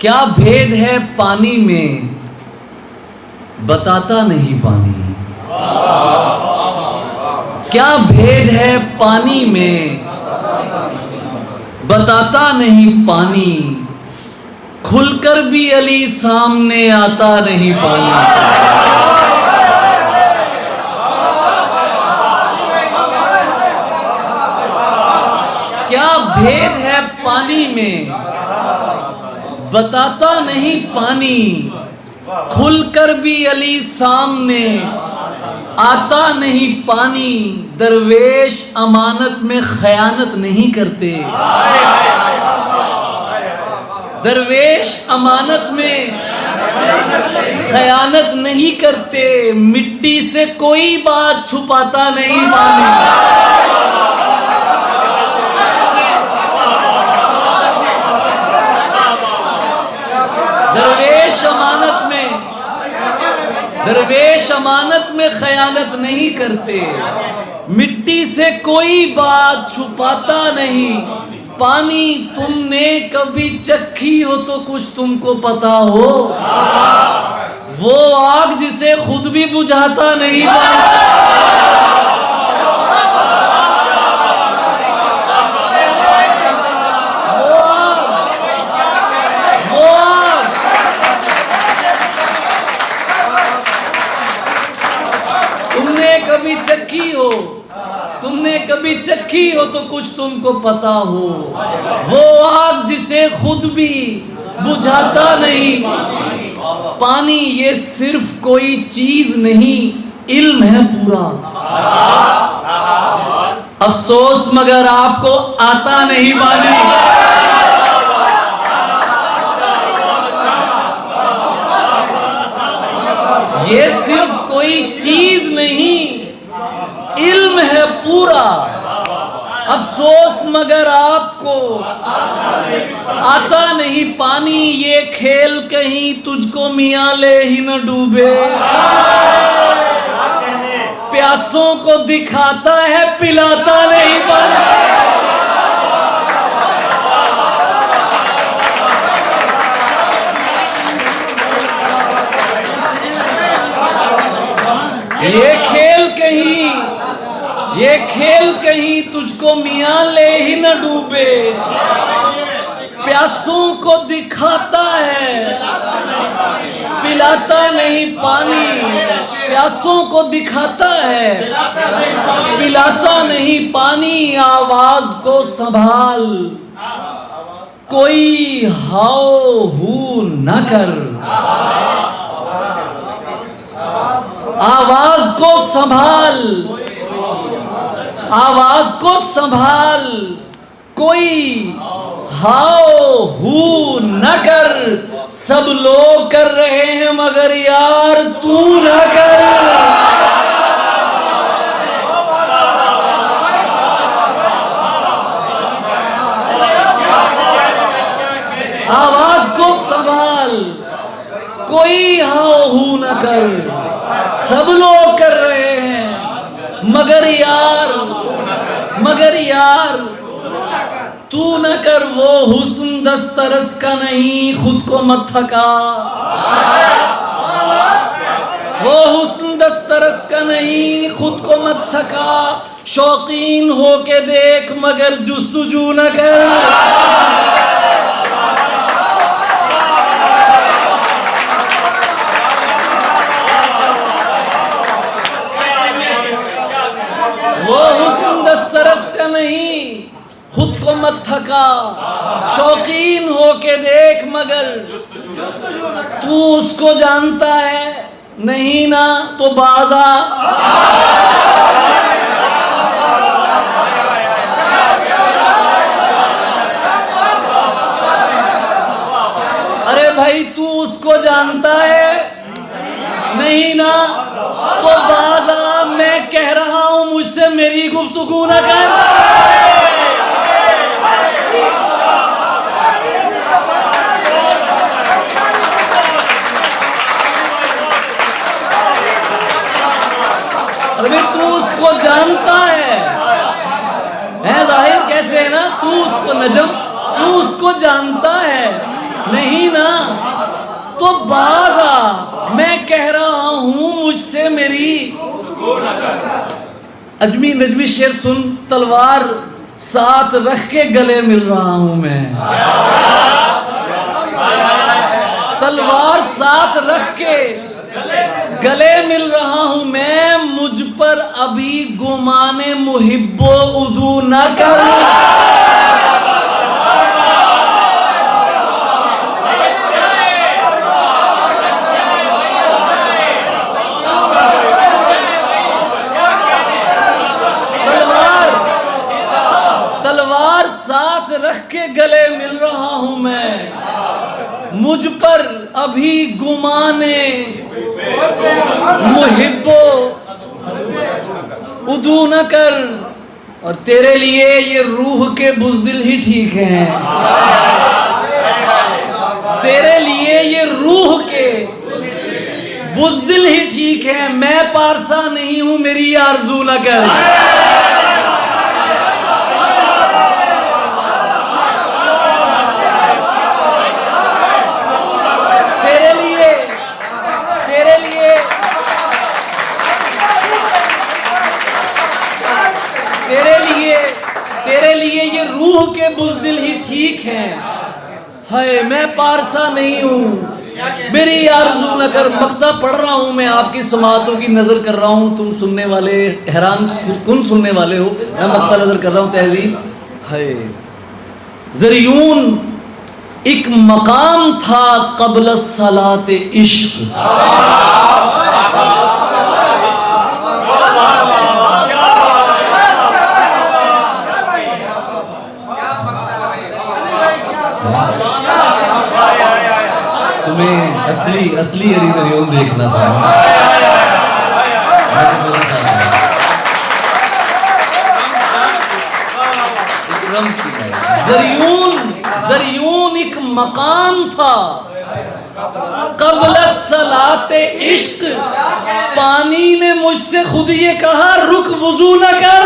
क्या भेद है पानी में, बताता नहीं पानी। क्या भेद है पानी में, बताता नहीं पानी। खुलकर भी अली सामने आता नहीं पानी। क्या भेद है पानी में, बताता नहीं पानी। खुलकर भी अली सामने आता नहीं पानी। दरवेश अमानत में खयानत नहीं करते। दरवेश अमानत में खयानत नहीं करते। मिट्टी से कोई बात छुपाता नहीं पानी। दरवेश अमानत में खयानत नहीं करते। मिट्टी से कोई बात छुपाता नहीं। पानी तुमने कभी चखी हो तो कुछ तुमको पता हो। वो आग जिसे खुद भी बुझाता नहीं कभी चखी हो, तुमने कभी चखी हो तो कुछ तुमको पता हो। वो आग जिसे खुद भी बुझाता नहीं। पानी ये सिर्फ कोई चीज नहीं, इल्म है पूरा। अफसोस मगर आपको आता नहीं पानी। ये सिर्फ कोई चीज नहीं, इल्म है पूरा। अफसोस मगर आपको आता नहीं पानी। ये खेल कहीं तुझको मियां ले ही न डूबे। प्यासों को दिखाता है, पिलाता नहीं पानी। ये खेल कहीं तुझको मियां ले ही न डूबे। प्यासों को दिखाता है, पिलाता नहीं पानी। प्यासों को दिखाता है, पिलाता नहीं पानी। आवाज को संभाल, कोई हाओ हू न कर। आवाज को संभाल, आवाज को संभाल। कोई हाओ हू न कर। सब लोग कर रहे हैं मगर यार तू न कर। आवाज को संभाल, कोई हाओ हू न कर। सब लोग कर रहे हैं मगर यार तू न कर। वो हुस्न दस्तरस का नहीं, खुद को मत थका। वो हुस्न दस्तरस का नहीं, खुद को मत थका। शौकीन हो के देख मगर जुस्तजू न कर। वो हुस्न दस्तरस का नहीं, खुद को मत थका। शौकीन हो के देख मगर तू उसको जानता है नहीं ना तो बाजा। अरे भाई तू उसको जानता है नहीं ना तो बाजा। मैं कह रहा हूं मुझसे मेरी गुफ्तगू न कर। अरे तू उसको जानता है जाहिर कैसे है ना। तू उसको नजम, तू उसको जानता है नहीं ना तो बाज आ, मैं कह रहा हूं मुझसे मेरी अजमी नजमी शेर सुन। तलवार साथ रख के गले मिल रहा हूं मैं, तलवार साथ रख के गले मिल रहा हूं मैं, मुझ पर अभी गुमाने मुहिब्बो उदू न कर। तलवार साथ रख के गले मिल रहा हूं मैं, मुझ पर अभी गुमाने मुहिब्बो उदू न कर। और तेरे लिए ये रूह के बुज़दिल ही ठीक हैं, तेरे लिए ये रूह के बुज़दिल ही ठीक है। मैं पारसा नहीं हूं, मेरी आरज़ू न कर। तेरे लिए ये रूह के बुज़दिल ही ठीक हैं। हाय मैं पारसा नहीं हूँ, मेरी आरज़ू न कर। मक्ता पढ़ रहा हूँ मैं, आपकी समातों की नजर कर रहा हूँ, तुम सुनने वाले हैरान कुन सुनने वाले हो। मैं मक्ता नजर कर रहा हूँ तहज़ीब। हाय ज़रियून एक मकाम था क़ब्ल सलात इश्क, तुम्हें असली असली अली ज़रियून देखना था। ज़रियून एक मकाम था क़ब्ल सलाते इश्क, पानी ने मुझसे खुद ये कहा रुक वुज़ू न कर।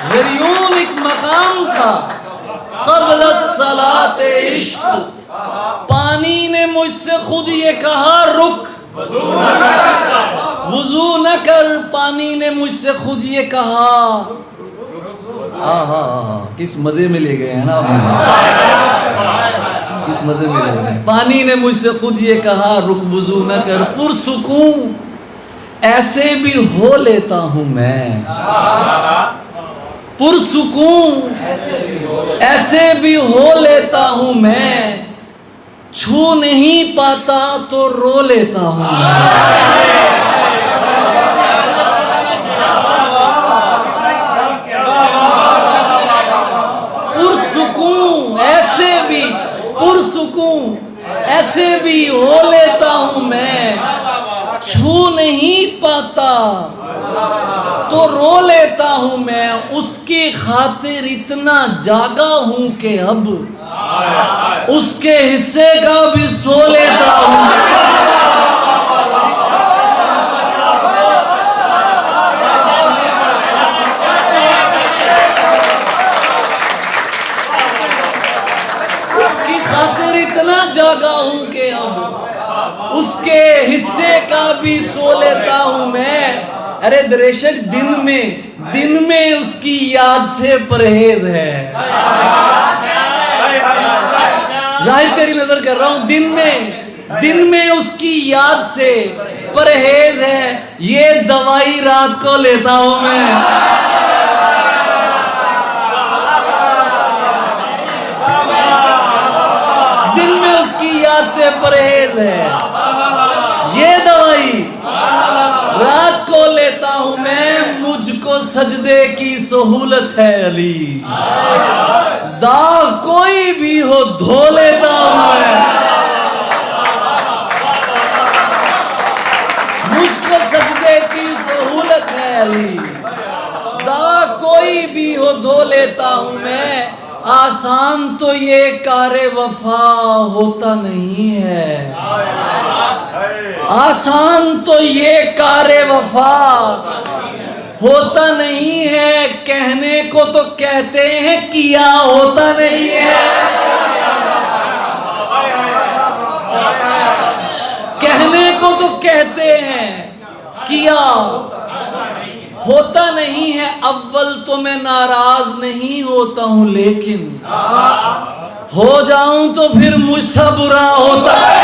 ज़रियून एक मकाम था क़ब्ल सलात इश्क, पानी ने मुझसे खुद ये कहा रुक वुज़ू न कर। पानी ने मुझसे खुद ये कहा, किस मजे में ले गए हैं ना आप, किस मजे में ले गए। पानी ने मुझसे खुद ये कहा रुक वुज़ू न कर, पुरसुकून ऐसे भी हो लेता हूं मैं, पुरसुकून ऐसे भी हो लेता हूं मैं, छू नहीं पाता तो रो लेता हूं मैं। पुरसुकून ऐसे भी हो लेता हूं मैं, छू नहीं पाता तो रो लेता हूं मैं। उसकी खातिर इतना जागा हूं कि अब उसके हिस्से का भी सो लेता हूं। उसकी खातिर इतना जागा हूं कि अब उसके हिस्से का भी सो लेता हूं मैं। अरे दरेशक दिन में उसकी याद से परहेज है, जाहिर तेरी नजर कर रहा हूं, दिन में उसकी याद से परहेज है। ये दवाई रात को लेता हूं मैं। दिन में उसकी याद से परहेज है, ये दवाई रात को लेता हूं मैं। मुझको सजदे की सहूलत है अली, दाग कोई भी हो धो लेता हूं मैं। मुझको सजदे की सहूलत है अली, दाग कोई भी हो धो लेता हूं मैं। आसान तो ये कारे वफा होता नहीं है, आसान तो ये कारे वफा होता नहीं है, कहने को तो कहते हैं किया होता नहीं है, कहने को तो कहते हैं किया होता नहीं है। अव्वल तो मैं नाराज नहीं होता हूं, लेकिन हो जाऊं तो फिर मुझसे बुरा होता है।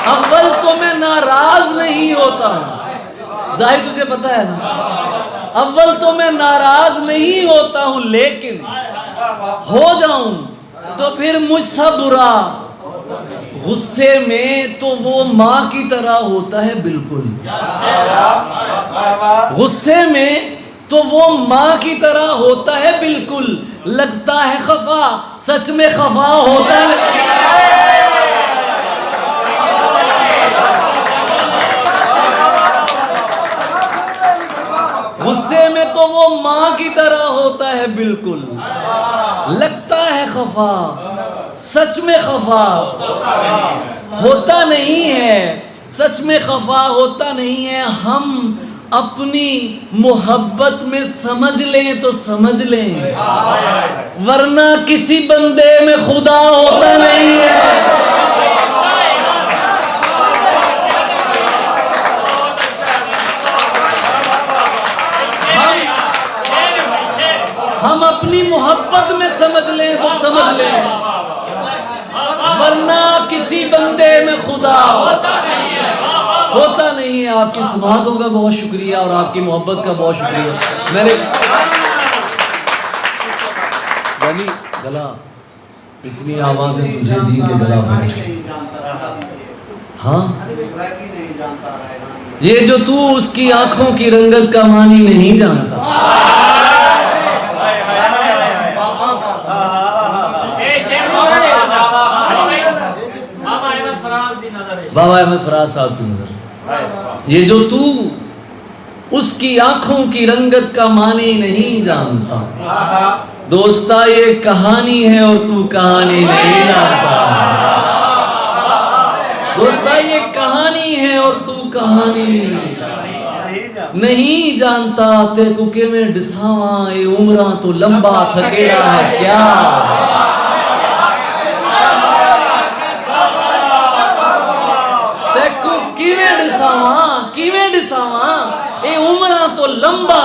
अव्वल तो मैं नाराज नहीं होता हूं, जाहिर तुझे पता है ना, अव्वल तो मैं नाराज नहीं होता हूं, लेकिन हो जाऊं तो फिर मुझसे बुरा। गुस्से में तो वो माँ की तरह होता है बिल्कुल, गुस्से में तो वो माँ की तरह होता है बिल्कुल, लगता है खफा सच में खफा होता है। गुस्से में तो वो माँ की तरह होता है बिल्कुल, लगता है खफा सच में खफा होता नहीं है, सच में खफा होता नहीं है। हम अपनी मोहब्बत में समझ लें तो समझ लें, वरना किसी बंदे में खुदा होता नहीं है। हम अपनी मोहब्बत में समझ लें तो समझ लें, वरना किसी बंदे में खुदा होता नहीं है। आपकी समातों का बहुत शुक्रिया और आपकी मोहब्बत का बहुत शुक्रिया। मैंने गला इतनी आवाजें तुझे दी कि गला बैठ, हाँ ये जो तू उसकी आंखों की रंगत का मानी नहीं जानता, बाबा अहमद फराज साहब की नजर, ये जो तू उसकी आंखों की रंगत का मानी नहीं जानता, दोस्ता ये कहानी है और तू कहानी नहीं जानता, दोस्ता ये कहानी है और तू कहानी नहीं जानता। ते कुके में डिसावा ये उम्रा तो लंबा थकेड़ा है क्या, किवें डिसावा ए उम्रा तो लंबा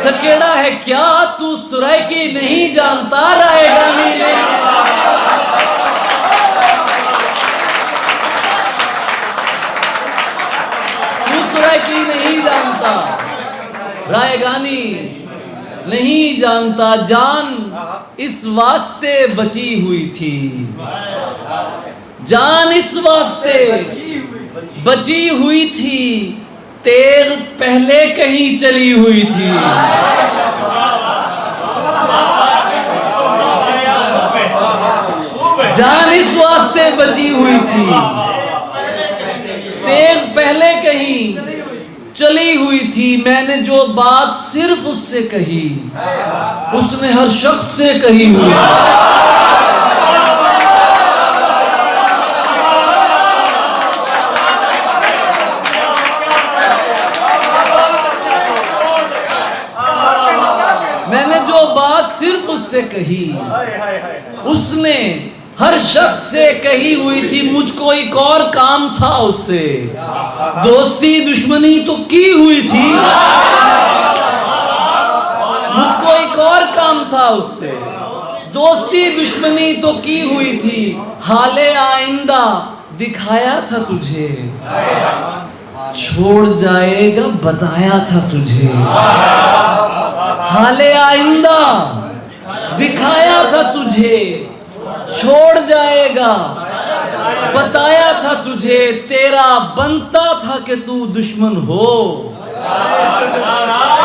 थकेड़ा है क्या, तू सुराइकी नहीं जानता रायगानी नहीं, तू सुराइकी नहीं जानता रायगानी नहीं जानता। जान इस वास्ते बची हुई थी, जान इस वास्ते बची हुई थी, तेग पहले कहीं चली हुई थी, जान इस वास्ते बची हुई थी, तेग पहले कहीं चली हुई थी। मैंने जो बात सिर्फ उससे कही, उसने हर शख्स से कही हुई। सिर्फ उससे कही, उसने हर शख्स से कही हुई थी। मुझको एक और काम था उससे, दोस्ती दुश्मनी तो की हुई थी, मुझको एक और काम था उससे, दोस्ती दुश्मनी तो की हुई थी। हाले आइंदा दिखाया था तुझे, छोड़ जाएगा बताया था तुझे, हाले आइंदा दिखाया था तुझे, छोड़ जाएगा बताया था तुझे, तेरा बनता था कि तू दुश्मन हो,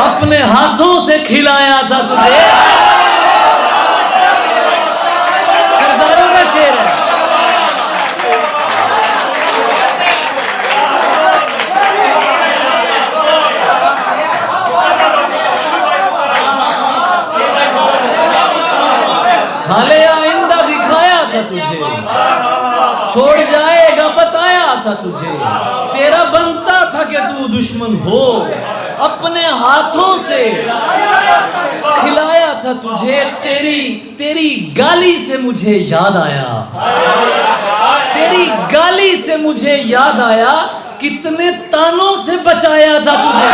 अपने हाथों से खिलाया था तुझे। सरदारों का शेर है। हो, अपने हाथों से खिलाया था तुझे, तेरी गाली से मुझे याद आया, तेरी गाली से मुझे याद आया, कितने तानों से बचाया था तुझे।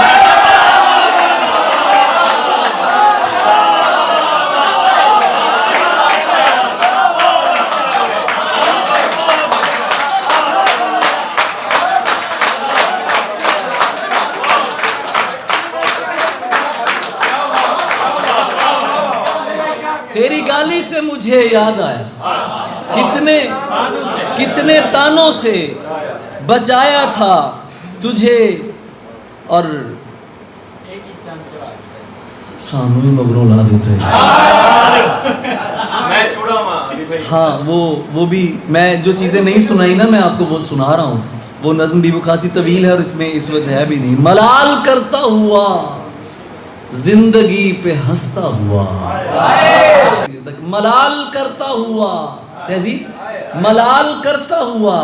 तेरी गाली से मुझे याद आया, कितने तानों से बचाया था तुझे, और सानू ही मगरों ला देते हैं। हाँ, वो भी मैं जो चीज़ें नहीं सुनाई ना, मैं आपको वो सुना रहा हूँ। वो नज़्म भी वो खासी तवील है और इसमें इस वक्त है भी नहीं। मलाल करता हुआ जिंदगी पे हंसता हुआ, मलाल करता हुआ, तहजीब, मलाल करता हुआ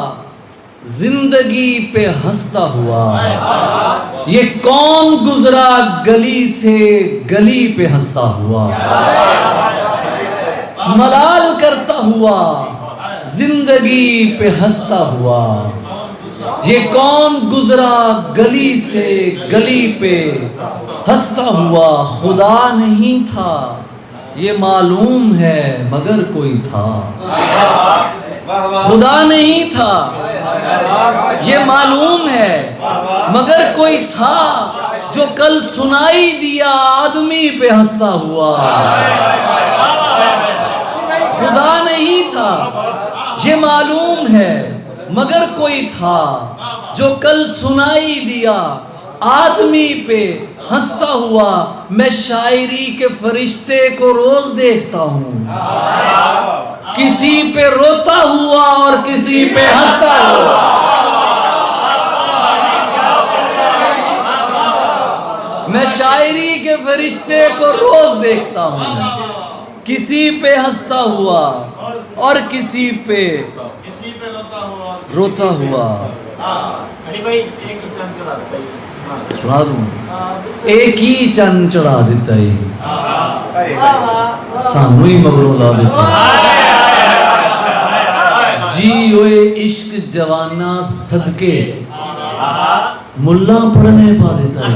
जिंदगी पे हंसता हुआ, ये कौन गुजरा गली से गली पे हंसता हुआ। मलाल करता हुआ जिंदगी पे हंसता हुआ, ये कौन गुजरा गली से गली पे हंसता हुआ। खुदा नहीं था ये मालूम है मगर कोई था, खुदा नहीं था ये मालूम है मगर कोई था, जो कल सुनाई दिया आदमी पे हंसता हुआ। खुदा नहीं था ये मालूम है मगर कोई था, जो कल सुनाई दिया आदमी पे हंसता हुआ। मैं शायरी के फरिश्ते को रोज देखता हूँ, किसी पे रोता हुआ और किसी पे हंसता हुआ। मैं शायरी के फरिश्ते को रोज देखता हूँ, किसी पे हंसता हुआ और किसी पे रोता हुआ। सुना दूं, एक ही चंद चढ़ा देता है, सानू ही मगरों ला देता है। जी ओए इश्क जवाना सदके, मुल्ला पढ़ने पा देता है।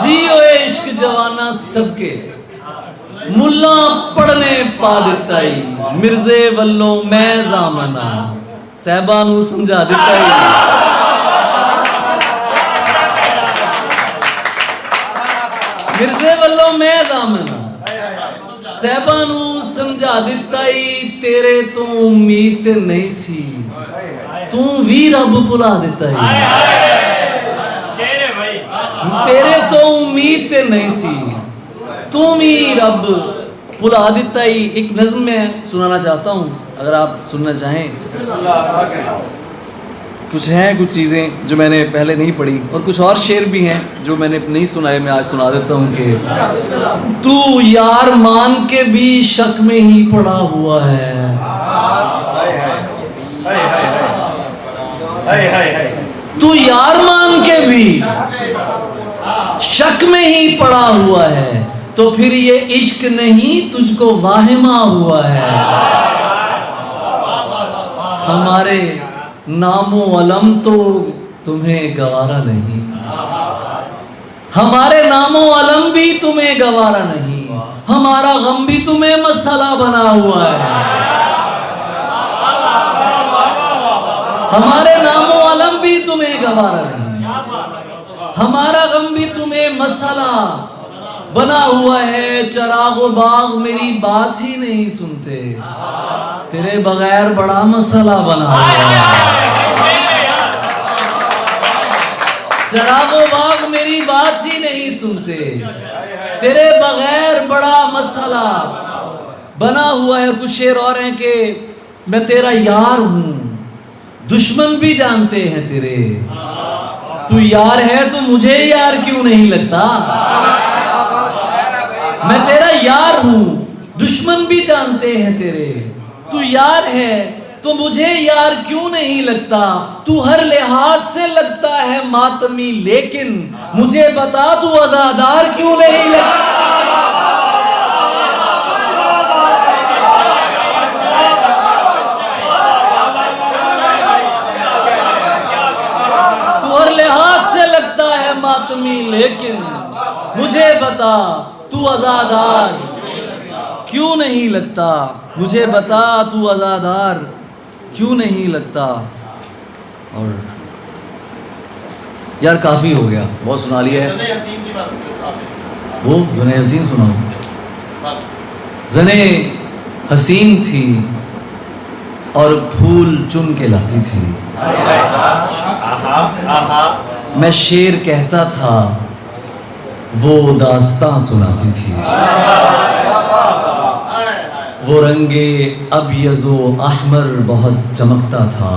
जी ओए इश्क जवाना सदके, मुल्ला पढ़ने पा देता ही। मिर्जे वल्लों मैं जामना, सहबा नू समझा देता ही। मिर्जे वल्लों मैं जामना, सहबा नू समझा दिता ही। तेरे तो उम्मीद नहीं सी, तू भी रब भुला देता ही। तेरे तो उम्मीद नहीं सी, तू भी रब भुला देता ही। एक नज़्म में सुनाना चाहता हूँ, अगर आप सुनना चाहें। कुछ हैं कुछ चीज़ें जो मैंने पहले नहीं पढ़ी, और कुछ और शेर भी हैं जो मैंने नहीं सुनाए, मैं आज सुना देता हूँ कि तू यार मान के भी शक में ही पड़ा हुआ है। तू यार मान के भी शक में ही पड़ा हुआ है, तो फिर ये इश्क नहीं तुझको वाहिमा हुआ है। हमारे नामो अलम तो तुम्हें गवारा नहीं, हमारे नामो अलम भी तुम्हें गवारा नहीं, हमारा गम भी तुम्हें मसाला बना हुआ है। हमारे नामो अलम भी तुम्हें गवारा नहीं, हमारा गम भी तुम्हें मसाला बना हुआ है। चरागो बाग मेरी बात ही नहीं सुनते, तेरे बगैर बड़ा मसला बना हुआ है। चरागो बाग मेरी बात ही नहीं सुनते, तेरे बगैर बड़ा मसला बना हुआ है। कुछ शेर और हैं कि मैं तेरा यार हूं, दुश्मन भी जानते हैं तेरे। तू यार है तो मुझे यार क्यों नहीं लगता। मैं तेरा यार हूं, दुश्मन भी जानते हैं तेरे। तू यार है तो मुझे यार क्यों नहीं लगता, तू हर लिहाज से लगता है मातमी, लेकिन मुझे बता तू अज़ादार क्यों नहीं लगता। तू हर लिहाज से लगता है मातमी, लेकिन मुझे बता तू अज़ादार क्यों नहीं लगता। मुझे बता तू अज़ादार क्यों नहीं लगता। और यार काफ़ी हो गया, बहुत सुना लिया है। वो ज़ने हसीन सुनाओ। ज़ने हसीन थी और फूल चुन के लाती थी। मैं शेर कहता था, वो दास्तां सुनाती थी। वो रंगे अबयज़ो अहमर बहुत चमकता था।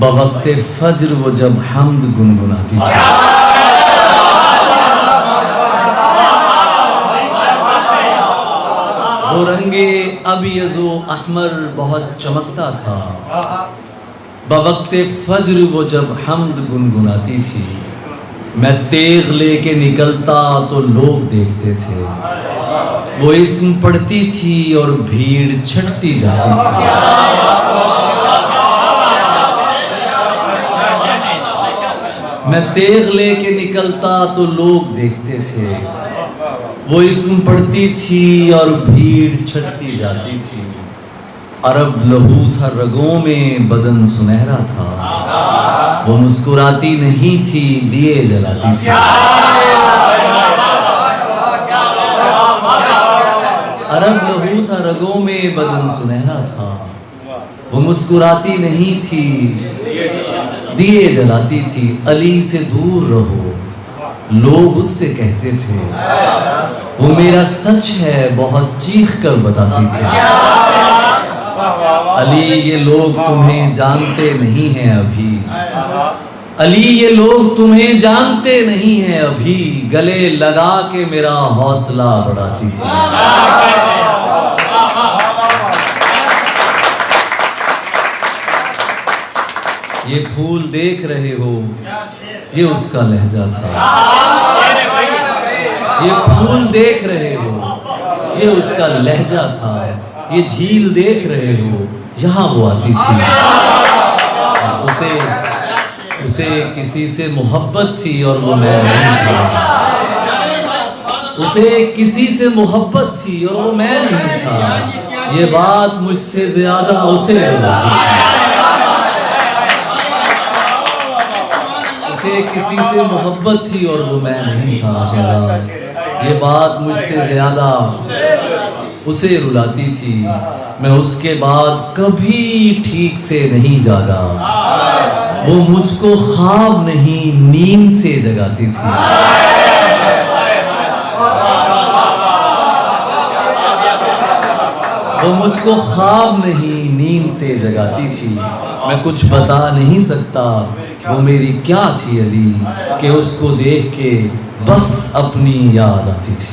बवक्ते फज्र वो जब हम्द गुनगुनाती थी। वो रंगे अबयज़ो अहमर बहुत चमकता था। बवक्ते फज्र वो जब हम्द गुनगुनाती थी। मैं तेग लेके निकलता तो लोग देखते थे। वो इस्म पढ़ती थी और भीड़ छटती जाती थी। मैं तेग लेके निकलता तो लोग देखते थे। वो इस्म पढ़ती थी और भीड़ छटती जाती थी। अरब लहू था रगों में, बदन सुनहरा था। वो मुस्कुराती नहीं थी, दिए जलाती थी। अरब लहू था रगों में, बदन सुनहरा था। वो मुस्कुराती नहीं थी, दिए जलाती थी। अली से दूर रहो, लोग उससे कहते थे। वो मेरा सच है, बहुत चीख कर बताती थी। अली ये लोग तुम्हें जानते नहीं हैं अभी। अली ये लोग तुम्हें जानते नहीं हैं अभी। गले लगा के मेरा हौसला बढ़ाती थी। ये फूल देख रहे हो, ये उसका लहजा था। ये फूल देख रहे हो, ये उसका लहजा था। ये झील देख रहे हो, यहाँ वो आती थी। उसे किसी से मोहब्बत थी और वो मैं नहीं था। उसे किसी से मोहब्बत थी और वो मैं नहीं था। ये बात मुझसे ज्यादा उसे रुलाती थी। उसे किसी से मोहब्बत थी और वो मैं नहीं था। ये बात मुझसे ज्यादा उसे रुलाती थी। मैं उसके बाद कभी ठीक से नहीं जागा। वो मुझको ख्वाब नहीं, नींद से जगाती थी। वो मुझको ख्वाब नहीं, नींद से जगाती थी। मैं कुछ बता नहीं सकता वो मेरी क्या थी अली, कि उसको देख के बस अपनी याद आती थी।